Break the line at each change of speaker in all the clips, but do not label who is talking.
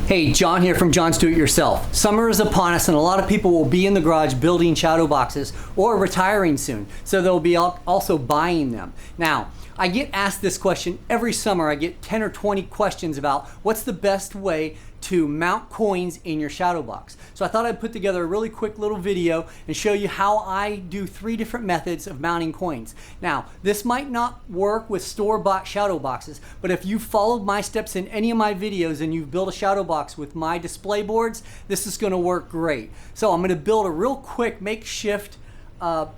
Hey, John here from John's Do It Yourself. Summer is upon us and a lot of people will be in the garage building shadow boxes or retiring soon, so they'll be also buying them. Now, I get asked this question every summer. I get 10 or 20 questions about what's the best way to mount coins in your shadow box. So I thought I'd put together a really quick little video and show you how I do 3 different methods of mounting coins. Now, this might not work with store-bought shadow boxes, but if you followed my steps in any of my videos and you've built a shadow box with my display boards, this is going to work great. So I'm going to build a real quick makeshift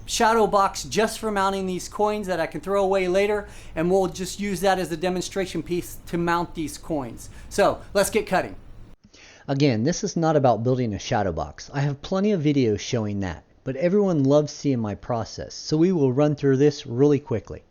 shadow box just for mounting these coins that I can throw away later, and we'll just use that as a demonstration piece to mount these coins. So let's get cutting.
Again, this is not about building a shadow box. I have plenty of videos showing that, but everyone loves seeing my process, so we will run through this really quickly.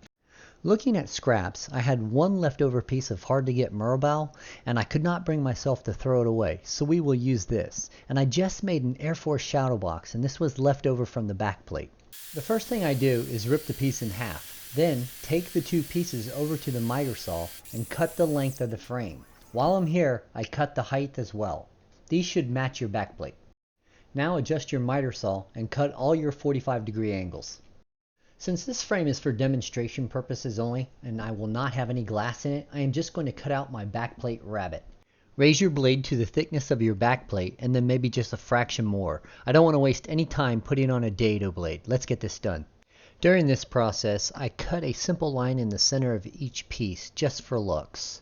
Looking at scraps, I had one leftover piece of hard to get Murabal, and I could not bring myself to throw it away, so we will use this. And I just made an Air Force shadow box, and this was left over from the back plate. The first thing I do is rip the piece in half. Then take the 2 pieces over to the miter saw and cut the length of the frame. While I'm here, I cut the height as well. These should match your back plate. Now adjust your miter saw and cut all your 45-degree angles. Since this frame is for demonstration purposes only, and I will not have any glass in it, I am just going to cut out my backplate rabbet. Raise your blade to the thickness of your backplate and then maybe just a fraction more. I don't want to waste any time putting on a dado blade. Let's get this done. During this process, I cut a simple line in the center of each piece just for looks.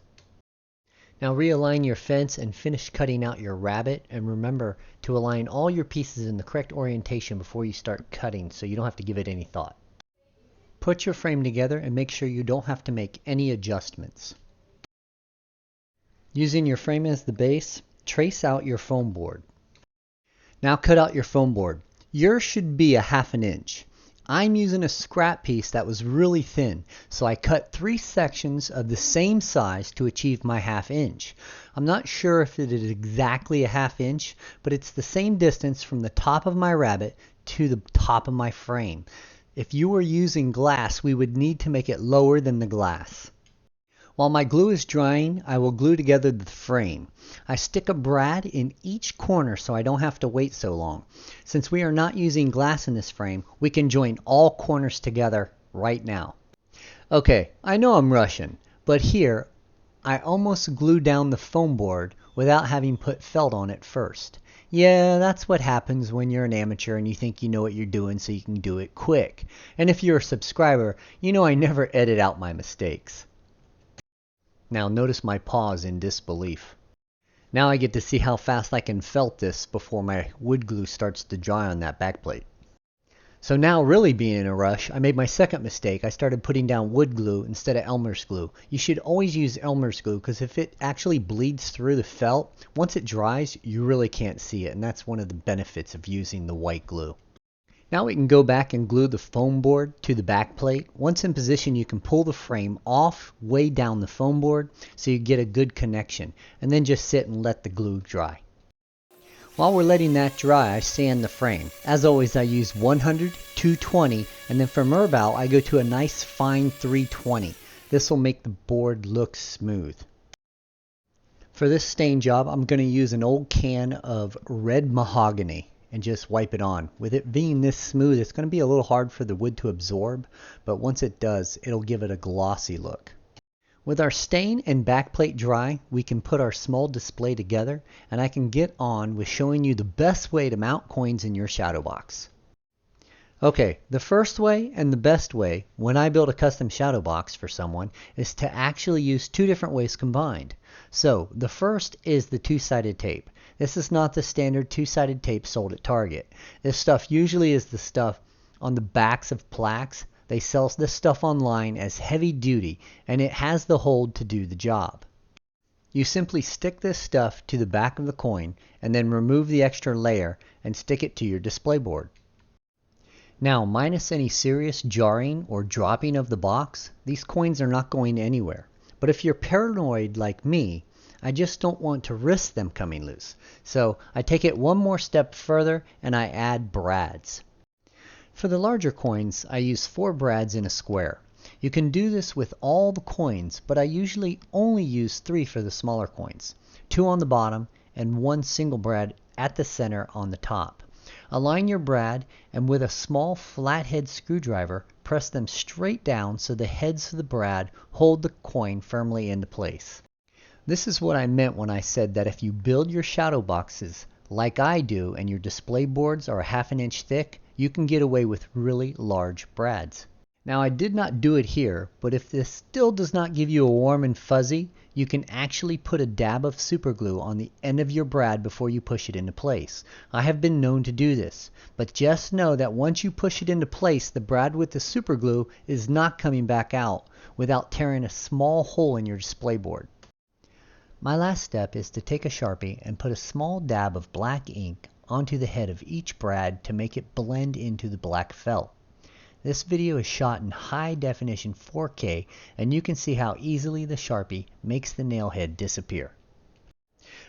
Now realign your fence and finish cutting out your rabbet, and remember to align all your pieces in the correct orientation before you start cutting so you don't have to give it any thought. Put your frame together and make sure you don't have to make any adjustments. Using your frame as the base, trace out your foam board. Now cut out your foam board. Yours should be a ½ inch. I'm using a scrap piece that was really thin, so I cut 3 sections of the same size to achieve my ½ inch. I'm not sure if it is exactly a ½ inch, but it's the same distance from the top of my rabbet to the top of my frame. If you were using glass, we would need to make it lower than the glass. While my glue is drying, I will glue together the frame. I stick a brad in each corner so I don't have to wait so long. Since we are not using glass in this frame, we can join all corners together right now. Okay, I know I'm rushing, but here I almost glued down the foam board without having put felt on it first. Yeah, that's what happens when you're an amateur and you think you know what you're doing so you can do it quick. And if you're a subscriber, you know I never edit out my mistakes. Now notice my pause in disbelief. Now I get to see how fast I can felt this before my wood glue starts to dry on that backplate. So now, really being in a rush, I made my second mistake. I started putting down wood glue instead of Elmer's glue. You should always use Elmer's glue because if it actually bleeds through the felt, once it dries, you really can't see it, and that's one of the benefits of using the white glue. Now we can go back and glue the foam board to the back plate. Once in position, you can pull the frame off way down the foam board so you get a good connection, and then just sit and let the glue dry. While we're letting that dry, I sand the frame. As always, I use 100, 220, and then for Murabal, I go to a nice fine 320. This will make the board look smooth. For this stain job, I'm going to use an old can of red mahogany and just wipe it on. With it being this smooth, it's going to be a little hard for the wood to absorb, but once it does, it'll give it a glossy look. With our stain and backplate dry, we can put our small display together, and I can get on with showing you the best way to mount coins in your shadow box. Okay, the first way and the best way when I build a custom shadow box for someone is to actually use 2 different ways combined. So the first is the 2-sided tape. This is not the standard 2-sided tape sold at Target. This stuff usually is the stuff on the backs of plaques. They sell this stuff online as heavy duty, and it has the hold to do the job. You simply stick this stuff to the back of the coin and then remove the extra layer and stick it to your display board. Now, minus any serious jarring or dropping of the box, these coins are not going anywhere. But if you're paranoid like me, I just don't want to risk them coming loose. So I take it one more step further and I add brads. For the larger coins, I use 4 brads in a square. You can do this with all the coins, but I usually only use 3 for the smaller coins. 2 on the bottom and one single brad at the center on the top. Align your brad and with a small flathead screwdriver, press them straight down so the heads of the brad hold the coin firmly into place. This is what I meant when I said that if you build your shadow boxes like I do and your display boards are a ½ inch thick, you can get away with really large brads. Now I did not do it here, but if this still does not give you a warm and fuzzy, you can actually put a dab of super glue on the end of your brad before you push it into place. I have been known to do this, but just know that once you push it into place, the brad with the super glue is not coming back out without tearing a small hole in your display board. My last step is to take a Sharpie and put a small dab of black ink onto the head of each brad to make it blend into the black felt. This video is shot in high definition 4K, and you can see how easily the Sharpie makes the nail head disappear.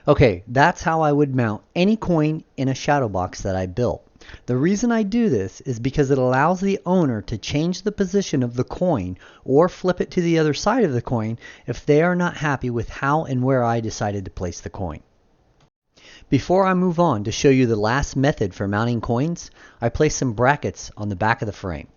Okay, that's how I would mount any coin in a shadow box that I built. The reason I do this is because it allows the owner to change the position of the coin or flip it to the other side of the coin if they are not happy with how and where I decided to place the coin. Before I move on to show you the last method for mounting coins, I place some brackets on the back of the frame.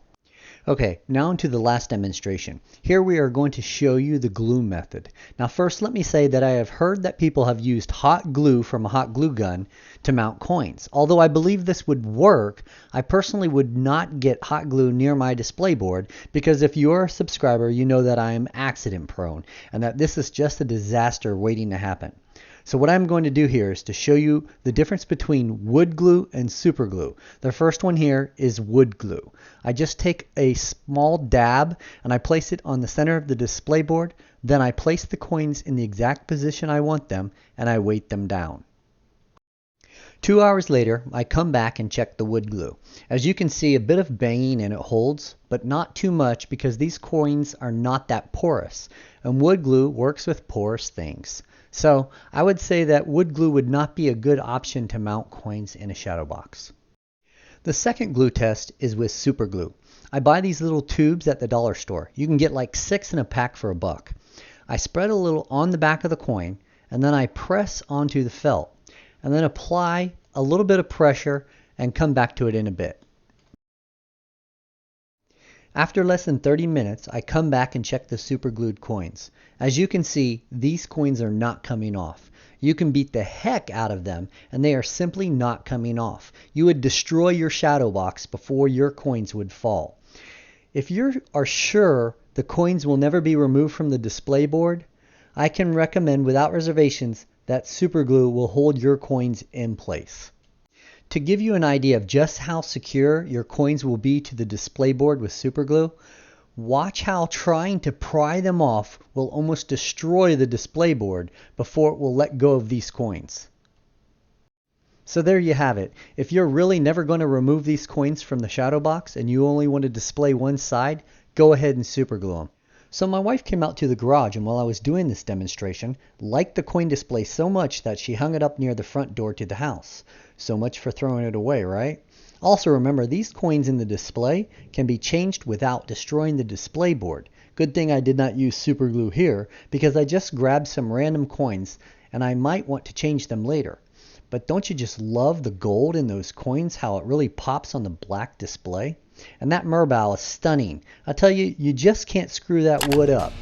Okay, now into the last demonstration. Here we are going to show you the glue method. Now first let me say that I have heard that people have used hot glue from a hot glue gun to mount coins. Although I believe this would work, I personally would not get hot glue near my display board because if you're a subscriber, you know that I am accident prone and that this is just a disaster waiting to happen. So what I'm going to do here is to show you the difference between wood glue and super glue. The first one here is wood glue. I just take a small dab and I place it on the center of the display board. Then I place the coins in the exact position I want them and I weight them down. 2 hours later, I come back and check the wood glue. As you can see, a bit of banging and it holds, but not too much because these coins are not that porous. And wood glue works with porous things. So I would say that wood glue would not be a good option to mount coins in a shadow box. The second glue test is with super glue. I buy these little tubes at the dollar store. You can get like 6 in a pack for $1. I spread a little on the back of the coin and then I press onto the felt and then apply a little bit of pressure and come back to it in a bit. After less than 30 minutes, I come back and check the super glued coins. As you can see, these coins are not coming off. You can beat the heck out of them and they are simply not coming off. You would destroy your shadow box before your coins would fall. If you are sure the coins will never be removed from the display board, I can recommend without reservations that super glue will hold your coins in place. To give you an idea of just how secure your coins will be to the display board with super glue, watch how trying to pry them off will almost destroy the display board before it will let go of these coins. So there you have it. If you're really never going to remove these coins from the shadow box and you only want to display one side, go ahead and super glue them. So my wife came out to the garage and while I was doing this demonstration, liked the coin display so much that she hung it up near the front door to the house. So much for throwing it away, right? Also remember, these coins in the display can be changed without destroying the display board. Good thing I did not use super glue here because I just grabbed some random coins and I might want to change them later. But don't you just love the gold in those coins, how it really pops on the black display? And that merbau is stunning. I tell you, you just can't screw that wood up.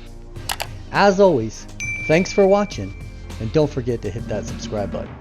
As always, thanks for watching, and don't forget to hit that subscribe button.